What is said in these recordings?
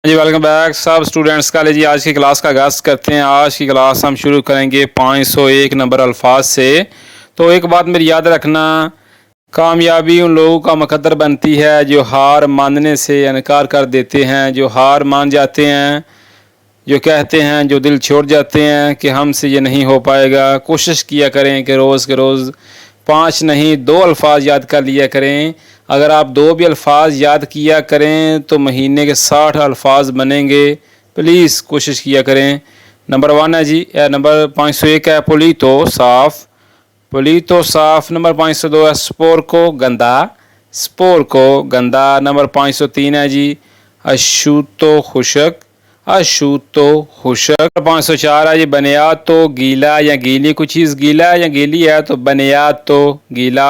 जी welcome back सब students का। जी आज की क्लास का आगाज़ करते हैं। आज की क्लास हम शुरू करेंगे 501 नंबर अल्फाज से। तो एक बात मेरी याद रखना, कामयाबी उन लोगों का मुकद्दर बनती है जो हार मानने से इनकार कर देते हैं, जो हार मान जाते हैं, जो कहते हैं, जो दिल छोड़ जाते हैं कि हमसे ये नहीं हो पाएगा। कोशिश किया करें कि रोज़ के रोज़ 5 नहीं 2 अल्फाज याद कर लिया करें। अगर आप 2 भी अल्फाज याद किया करें तो महीने के 60 अल्फाज बनेंगे। प्लीज़ कोशिश किया करें। नंबर 1 है जी, नंबर 501 है पुलीतो साफ़, पुलीतो साफ़। नंबर 502 है स्पोर को गंदा, स्पोर को गंदा। नंबर 503 है जी अशूतो खुशक, अशूतो खुशक। 504 है जी बनियाद तो गीला या गीली, कुछ चीज़ गीला या गीली है तो बनियाद तो गीला।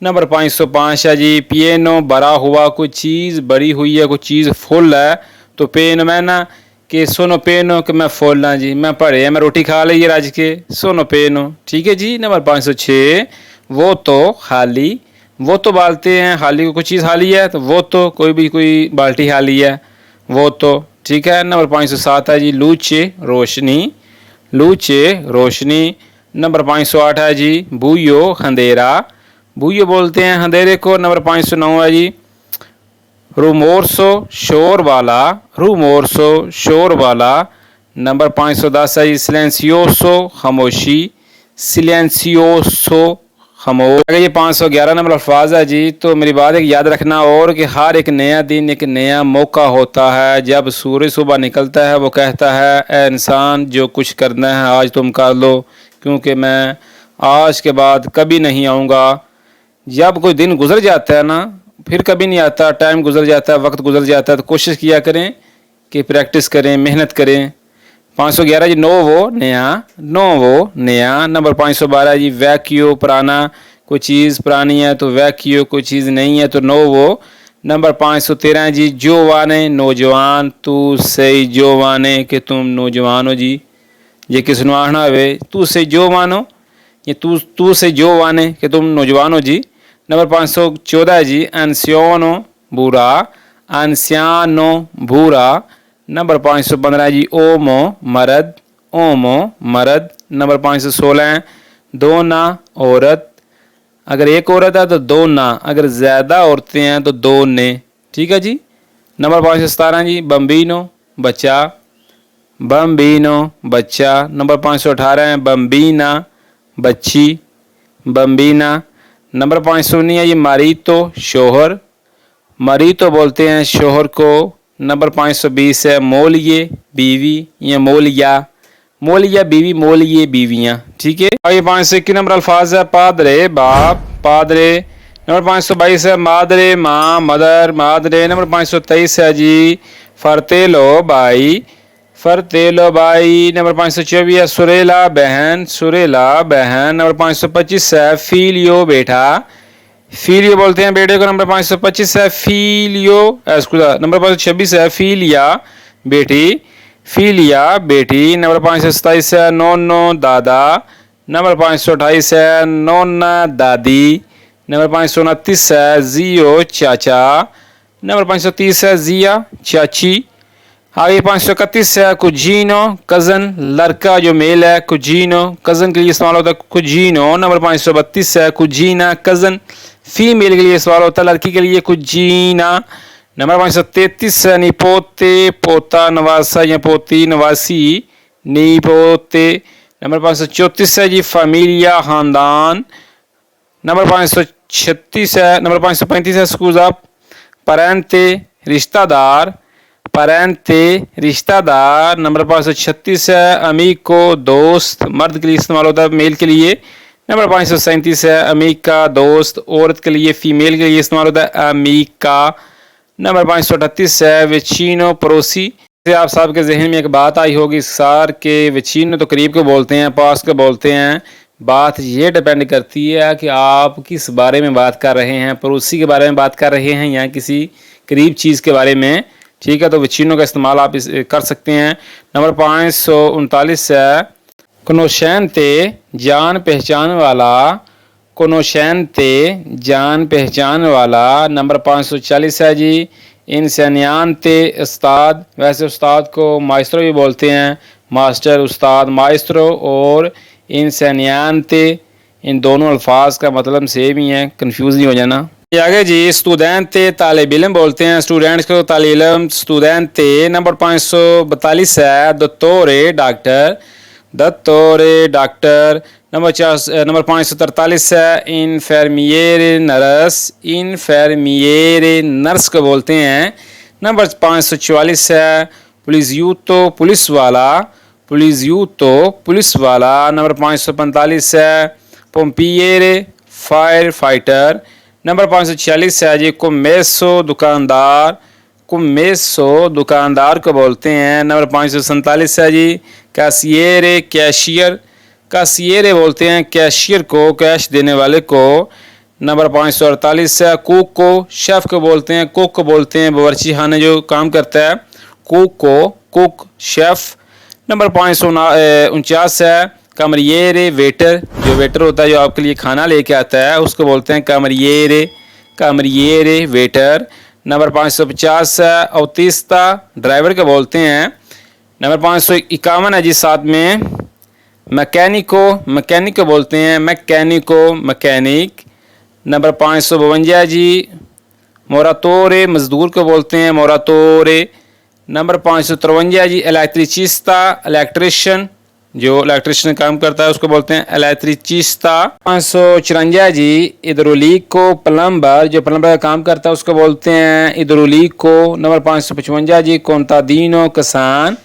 नंबर 505 है जी पिएनो भरा हुआ, कुछ चीज़ बड़ी हुई है, कुछ चीज़ फुल है तो पेन मैं ना कि सोनो पेनो कि मैं फुल जी, मैं पढ़े मैं रोटी खा ली राज के, सोनो पेनो। ठीक है जी। नंबर 506 वो तो खाली, वो तो बालते हैं खाली को, कुछ चीज़ खाली है तो वो तो कोई बाल्टी खाली है वो तो। ठीक है। नंबर 507 है जी लूचे रोशनी, लूचे रोशनी। नंबर 508 है जी बूयो अंधेरा, बूयो बोलते हैं अंधेरे को। नंबर 509 है जी रूमोरसो शोर वाला, रूमोरसो शोर वाला। नंबर 510 है जी सिलेंसियोसो खामोशी, सिलेंसियोसो खामोश। अगर ये 511 नंबर अल्फाज है जी, तो मेरी बात एक याद रखना और कि हर एक नया दिन एक नया मौका होता है। जब सूरज सुबह निकलता है वो कहता है ए इंसान जो कुछ करना है आज तुम कर लो, क्योंकि मैं आज के बाद कभी नहीं आऊँगा। जब कोई दिन गुजर जाता है ना फिर कभी नहीं आता, टाइम गुजर जाता है, वक्त गुजर जाता है, तो कोशिश किया करें कि प्रैक्टिस करें, मेहनत करें। 511 जी नोवो नया, नोवो नया। नंबर 512 जी वैक्यू पुराना, कोई चीज़ पुरानी है तो वैक्यू, कोई चीज़ नहीं है तो नोवो। नंबर 513 जी जोवाने नौजवान, तू सही जोवाने कि तुम नौजवान हो जी, ये किस नवाना है तू से जो मानो, ये तू से जो वाने कि तुम नौजवान हो जी। नंबर 514 जी अनसियानो बुरा, अनसियानो बुरा। नंबर 515 जी ओमो मर्द, ओमो मर्द। नंबर 516 दो ना औरत, अगर एक औरत है तो दो ना, अगर ज़्यादा औरतें हैं तो दो ने। ठीक है जी। नंबर 517 जी बम्बीनो बच्चा, बम्बीनो बच्चा। नंबर 518 है बम्बीना बच्ची, बम्बीना। नंबर 519 है ये मारीतो शोहर, मारीतो बोलते हैं शोहर को। नंबर 520 है मोलिए बीवी या मोलिया, मोलिया बीवी, मोलिए बीवियाँ। ठीक है। और ये 521 नंबर अल्फाज है पादरे बाप, पादरे। नंबर 522 है मादरे माँ, मदर, मादरे। नंबर 523 है जी फरतेलो बाई, फरतेलो बाई। नंबर 524 है सुरेला बहन, सुरेला बहन। नंबर 525 है फीलियो बेटा, फीलियो बोलते हैं बेटे को। नंबर 525 है फीलियो नंबर 526 है फीलिया बेटी, फीलिया बेटी। नंबर 527 है नोनो दादा, नंबर 528 है नोना दादी। नंबर 529 है जियो चाचा, नंबर 530 है जिया चाची। आगे 531 है कुजीनो कज़न, लड़का जो मेल है कुजीनो, कज़न के लिए इस्तेमाल होता है कुजीनो। नंबर 532 है कुजीना कज़न, फीमेल के लिए इस्तेमाल होता है लड़की के लिए कुजीना। नंबर 533 है निपोते पोता नवासा या पोती नवासी, निपोते। नंबर 534 है जी फैमिलिया खानदान। नंबर 536 है, नंबर 535 है स्कूजा परेंते रिश्तेदार, परेंते रिश्तेदार। नंबर 536 है अमीको दोस्त, मर्द के लिए इस्तेमाल होता है मेल के लिए। नंबर 537 है अमीका दोस्त, औरत के लिए फीमेल के लिए इस्तेमाल होता है अमीका। नंबर 538 है वेचिनो पड़ोसी। आप साहब के जहन में एक बात आई होगी सार के वेचिनो तो करीब को बोलते हैं, पास को बोलते हैं। बात ये डिपेंड करती है कि आप किस बारे में बात कर रहे हैं, पड़ोसी के बारे में बात कर रहे हैं या किसी करीब चीज़ के बारे में। ठीक है। तो वेचिनो का इस्तेमाल आप कर सकते हैं। नंबर 539 है कोनोशेंते जान पहचान वाला, कोनोशेंते जान पहचान वाला। नंबर 540 है जी इंसानियानते उस्ताद, वैसे उस्ताद को माइस्ट्रो भी बोलते हैं, मास्टर उस्ताद माइस्ट्रो, और इंसानियानते इन दोनों अल्फाज का मतलब सेम ही है, कंफ्यूज नहीं हो जाना। आगे जी स्टूडेंटे तालिब इल्म बोलते हैं, स्टूडेंट्स को तालिब इल्म स्टूडेंटे। नंबर 542 है दोत्तोरे डॉक्टर, दोत्तोरे डॉक्टर। नंबर 543 है इनफर्मियरे नर्स, इनफर्मियरे नर्स को बोलते हैं। नंबर 544 है पुलिसयूतो पुलिस वाला, पुलिसयूतो पुलिस वाला। नंबर 545 है पोम्पियरे फायर फाइटर। नंबर 546 है जी कुमेसो दुकानदार, कुमेसो दुकानदार को बोलते हैं। नंबर 547 है जी कैशियरे कैशियर, कैशियरे बोलते हैं कैशियर को, कैश देने वाले को। नंबर 548 है कुक को, शेफ़ को बोलते हैं, कुक को बोलते हैं बावर्ची खाने जो काम करता है, कुक को कुक शेफ़। नंबर 549 है कमरियरे वेटर, जो वेटर होता है जो आपके लिए खाना लेके आता है उसको बोलते हैं कमरियरे, कमरियरे वेटर। नंबर 550 है औतिस्ता, ड्राइवर को बोलते हैं। नंबर 551 है जी साथ में मैकेनिको, मैकेनिक को बोलते हैं मैकेनिको, मैकेनिक। नंबर 552 जी मोरातोरे, मज़दूर को बोलते हैं मोरातोरे। नंबर 553 जी इलेक्ट्रिचिस्ता, इलेक्ट्रिशियन, जो इलेक्ट्रिशियन काम करता है उसको बोलते हैं इलेक्ट्रिचिस्ता। 554 जी इधरोलीक को, प्लम्बर, जो प्लम्बर का काम करता है उसको बोलते हैं इधरोलीक को। नंबर 555 जी कोंतादीनो, किसान,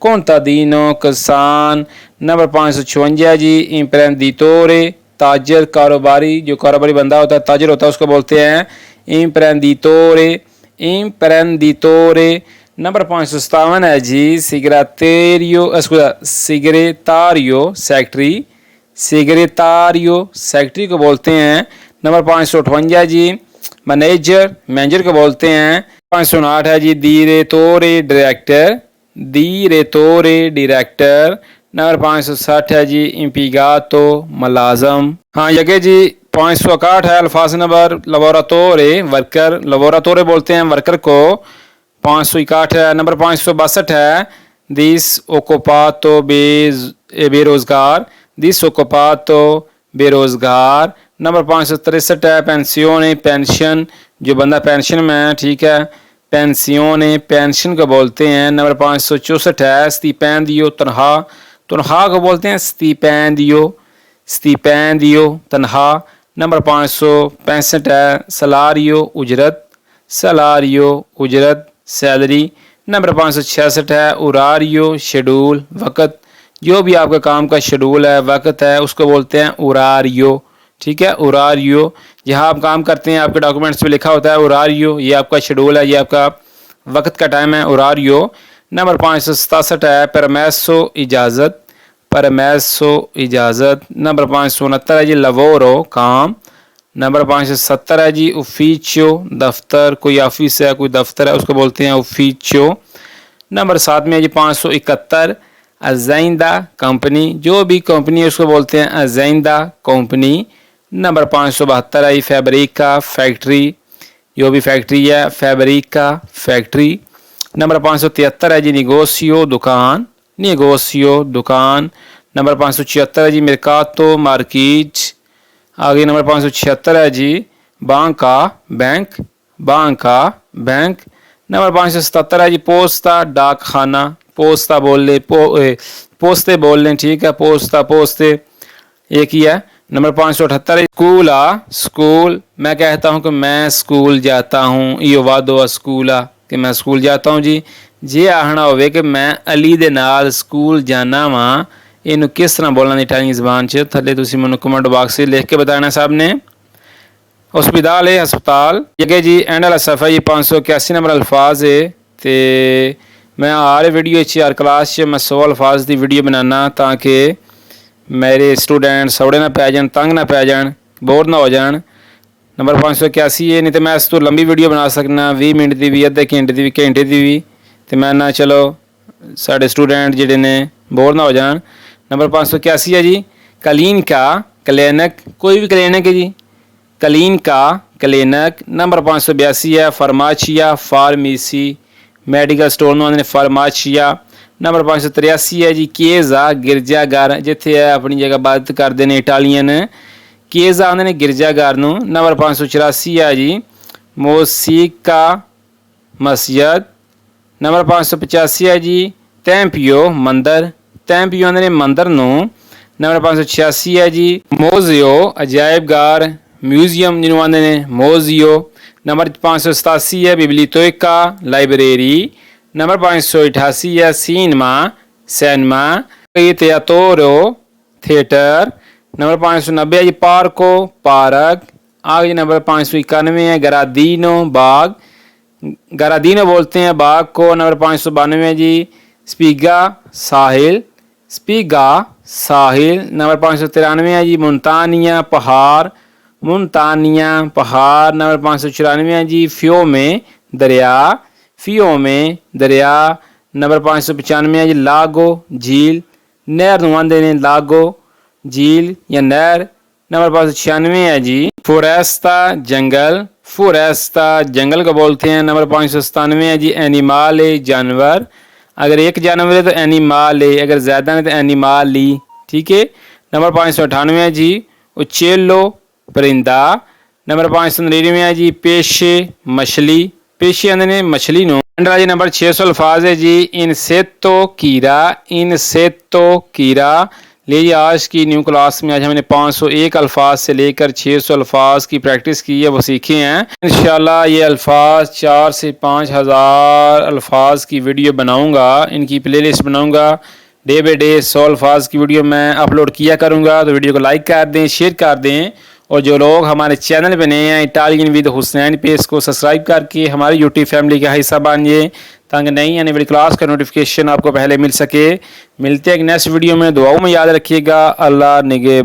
कोंतादीनो किसान। नंबर 556 जी इम्प्रेंदितोरे, ताजर, कारोबारी, जो कारोबारी बंदा होता है ताजर होता है उसको बोलते हैं इम्प्रेंदितोरे, इम्प्रेंदितोरे। नंबर 557 है जी सिग्रेटेरियो, सिग्रेटारियो सेक्रेटरी, सिग्रेटारियो सेक्रेटरी को बोलते हैं। नंबर 558 जी मैनेजर, मैनेजर को बोलते हैं। 559 है जी दीरेतोरे डायरेक्टर, दीरेतोरे डायरेक्टर। नंबर 560 है जी इम्पीगातो मुलाजम। हाँ यके जी 561 है अल्फाज नंबर लबोरातोरे वर्कर, लबोरातोरे बोलते हैं वर्कर को। 561 है। नंबर 562 है दिस ओकोपातो बेरोज़गार, दिस ओकोपातो बेरोज़गार। नंबर 563 है पेंसियोने, पेंशन, जो बंदा पेंशन में है, ठीक है, पेंसियोने, पेंशन को बोलते हैं। नंबर 564 है स्टिपेंडियो, तनख्वाह, तनख्वाह को बोलते हैं स्टिपेंडियो, स्टिपेंडियो तनख्वाह। नंबर 565 है सलारियो, उजरत, सलारियो उजरत, सैलरी। नंबर 566 है उरारियो, शेड्यूल, वक़्त, जो भी आपका काम का शेड्यूल है, वक़्त है, उसको बोलते हैं उरारियो, ठीक है, उरारियो। जहाँ आप काम करते हैं आपके डॉक्यूमेंट्स में लिखा होता है उरारियो, ये आपका शेड्यूल है, ये आपका वक़्त का टाइम है, उरारियो। नंबर 567 है परमैसो, इजाज़त, परमैसो इजाज़त। नंबर 569 है जी लवोरो, काम। नंबर 570 है जी ऊफिचो, दफ्तर, कोई ऑफिस है कोई दफ्तर है उसको बोलते हैं ऊफिचो। नंबर 7 में है जी 571 अज़ाइंदा, कंपनी, जो भी कंपनी है उसको बोलते हैं अज़ाइंदा कंपनी। नंबर 572 है फैब्रिका, फैक्ट्री, जो भी फैक्ट्री है फैब्रिका, फैक्ट्री। नंबर 573 है जी निगोसियो, दुकान, निगोसियो दुकान। नंबर 576 है जी मर्कातो, मार्किट। आगे नंबर 576 है जी Banka, bank, Banka, bank. Number 577 है जी पोस्ता, डाक खाना, पोस्ता बोल ले, पोस्ते बोल लें, ठीक है, पोस्ता, पोस्ते एक ही है। नंबर 578 है स्कूला, स्कूल, मैं कहता हूँ कि मैं स्कूल जाता हूँ, यो वादो स्कूला, कि मैं स्कूल जाता हूँ जी। जे आखना होवे कि मैं अली दे नाल स्कूल जाना वा, इनू किस तरह बोलना इटालियन ज़बान च थले तुसी मैनू कमेंट बॉक्स से लिख के बताना साहब ने। हस्पताल है, हस्पताल, ये जी एंड वाला सफ़ा जी 581 नंबर अल्फाज है। तो मैं हर वीडियो हर क्लास मैं 100 अल्फाज की वीडियो बनाना ताकि मेरे स्टूडेंट सौड़े ना पै जान, तंग ना पै जान, बोर ना हो जान। नंबर 581 है, नहीं तो मैं इस तो लंबी वीडियो बना सकना 20 मिनट की भी, अद्धे घंटे की भी, घंटे की भी, तो मैं ना चलो साढ़े स्टूडेंट जिहड़े ने बोर ना हो जान। नंबर 581 है जी क्लिनिक, क्लिनिक, कोई भी क्लिनिक है जी, کلینکا کلینک، نمبر 582 ہے فارماچیا فارمیسی، میڈیکل سٹور نوں آندے نے فارماچیا۔ نمبر 583 ہے جی کیزا گرجا گھر، جتھے اپنی جگہ عبادت کرتے ہیں اٹالین، کیزا آندے نے گرجا گھر نوں۔ نمبر 584 ہے جی موسیقا مسجد۔ نمبر 585 ہے جی تیمپیو مندر، تیمپیو آندے نے مندر نوں۔ نمبر 586 ہے جی موزیو عجائب گھر، میوزیم جنوں آندے نے موزیو۔ نمبر 587 ہے ببلیوتیکا لائبریری۔ نمبر 588 ہے سینما تیاترو تھیٹر۔ نمبر 590 ہے جی پارکو پارک۔ آگے نمبر 591 ہے گرادینو باغ، گرادینو بولتے ہیں باغ کو۔ نمبر 592 ہے جی سپیگا ساحل، سپیگا ساحل۔ نمبر 593 ہے جی مونتانیا پہاڑ، مونتانیا پہاڑ۔ نمبر 594 ہے جی فیومے دریا، فیومے دریا۔ نمبر 595 ہے جی لاگو جھیل، نہر نوں آندے نے لاگو جھیل یا نہر۔ نمبر 596 ہے جی فوریستا جنگل، فوریستا جنگل کو بولتے ہیں۔ نمبر 597 ہے جی اینیمال جانور، اگر ایک جانور ہے تو اینیمال ہے، اگر زیادہ ہے تو اینیمالی، ٹھیک ہے۔ نمبر 598 ہے جی اچیلو پرندہ۔ نمبر 599 ہے جی پیشے مچھلی، پیشے آندے نے مچھلی نوں۔ جی نمبر 600 الفاظ ہے جی انسیتو کیڑا، انسیتو کیڑا۔ لیجیے آج کی نیو کلاس میں آج ہم نے 501 الفاظ سے لے کر 600 الفاظ کی پریکٹس کی ہے، وہ سیکھے ہیں۔ انشاءاللہ یہ الفاظ 4 سے 5,000 الفاظ کی ویڈیو بناؤں گا، ان کی پلے لسٹ بناؤں گا، ڈے بائی ڈے 100 الفاظ کی ویڈیو میں اپلوڈ کیا کروں گا۔ تو ویڈیو کو لائک کر دیں، شیئر کر دیں، اور جو لوگ ہمارے چینل پہ نئے ہیں اٹالین ود حسین پیج کو سبسکرائب کر کے ہماری یوٹیوب فیملی کا حصہ بنیے، تاکہ نئی آنے والی کلاس کا نوٹیفیکیشن آپ کو پہلے مل سکے۔ ملتے ہیں ایک نیکسٹ ویڈیو میں، دعاؤں میں یاد رکھیے گا۔ اللہ نگہبان۔